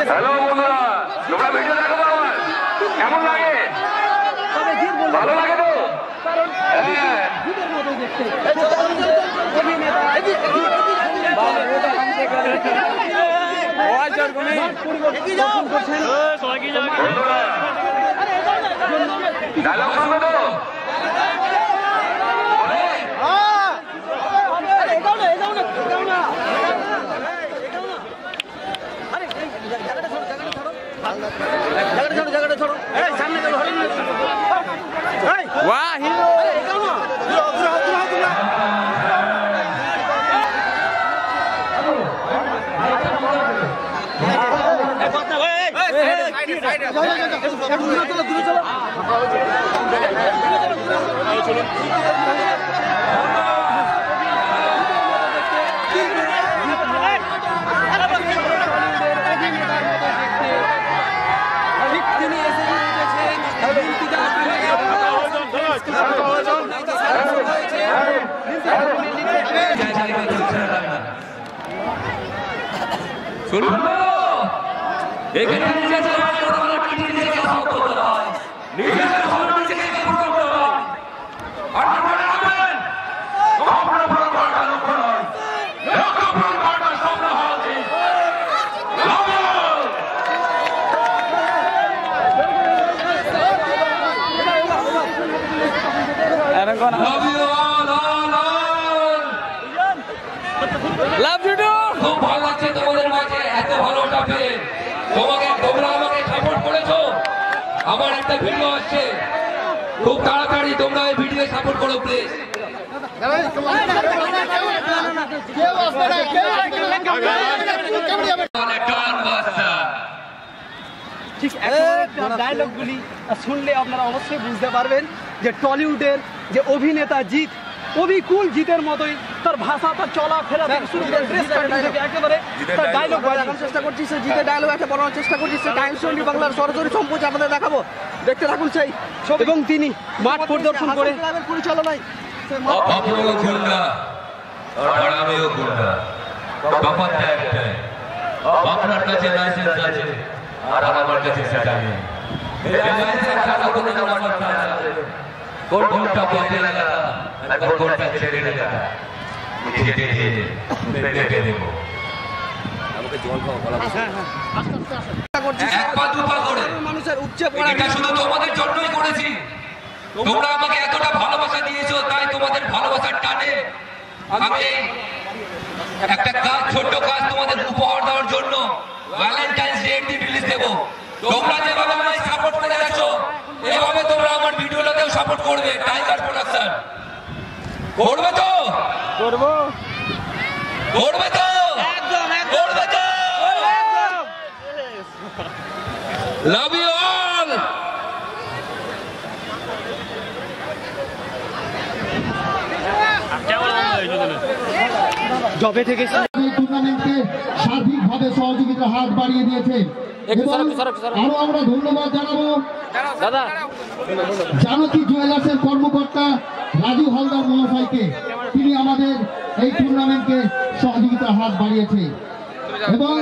Hello বন্ধুরা, তোমরা video দেখো আমার কেমন লাগে? ভালো লাগে তো? ডায়লগ শুনবে তো? আমার একটা ভিডিও আসছে, খুব তাড়াতাড়ি তোমরা এই ভিডিও সাপোর্ট করো প্লিজ। ঠিক ডায়লগগুলি শুনলে আপনারা অবশ্যই বুঝতে পারবেন যে টলিউডের যে অভিনেতা জিৎ, অবিকুল জিতের মতোই তার ভাষা, তার চলাফেরা একেবারে তার ডায়লগ দেখানোর চেষ্টা করছি। সে জিতের ডায়লগ একটা বলার চেষ্টা করছি। সে টাইমস টোয়েন্টি বাংলার সরাসরি সম্প্রচার আপনাদের দেখাবো, দেখতে থাকুন সেই ছবি। এবং তিনি মাঠ পরিদর্শন করে পরিচালনায় আপনার কাছে লাইসেন্স আছে আর আমার কাছে সেটা নেই। কোনটা বদলে লাগা আর কোনটা ছেড়ে লাগা মুঝে দেখে দেখে দেবো। আমাকে জল খাওয়া বলা এক পা দু পা করে মানুষের উপচে পড়া, এটা শুধু তোমাদের জন্যই করেছি। তোমরা আমাকে এতটা ভালোবাসা দিয়েছো, তাই তোমাদের ভালোবাসার টানে আমি একটা কাজ, ছোট্ট কাজ তোমাদের উপহার দেওয়ার জন্য ভ্যালেন্টাইন্স ডে দিন রিলিজ দেবো। তোমরা যেভাবে আমায় সাপোর্ট করে যাচ্ছো, এভাবে তোমরা আমার ভিডিওটাতেও সাপোর্ট করবে। টাইগার প্রোডাকশন করবে তো? করবো। করবে তো? একদম করবে তো? Love you all. জবে থেকে টুর্নামেন্টকে সার্বিকভাবে সহযোগিতার হাত বাড়িয়ে দিয়েছেন। আরো আমরা ধন্যবাদ জানাবো জানকী জুয়েলার্সের কর্মকর্তা রাজু হালদার মহাশয়কে। তিনি আমাদের এই টুর্নামেন্টকে সহযোগিতার হাত বাড়িয়েছে এবং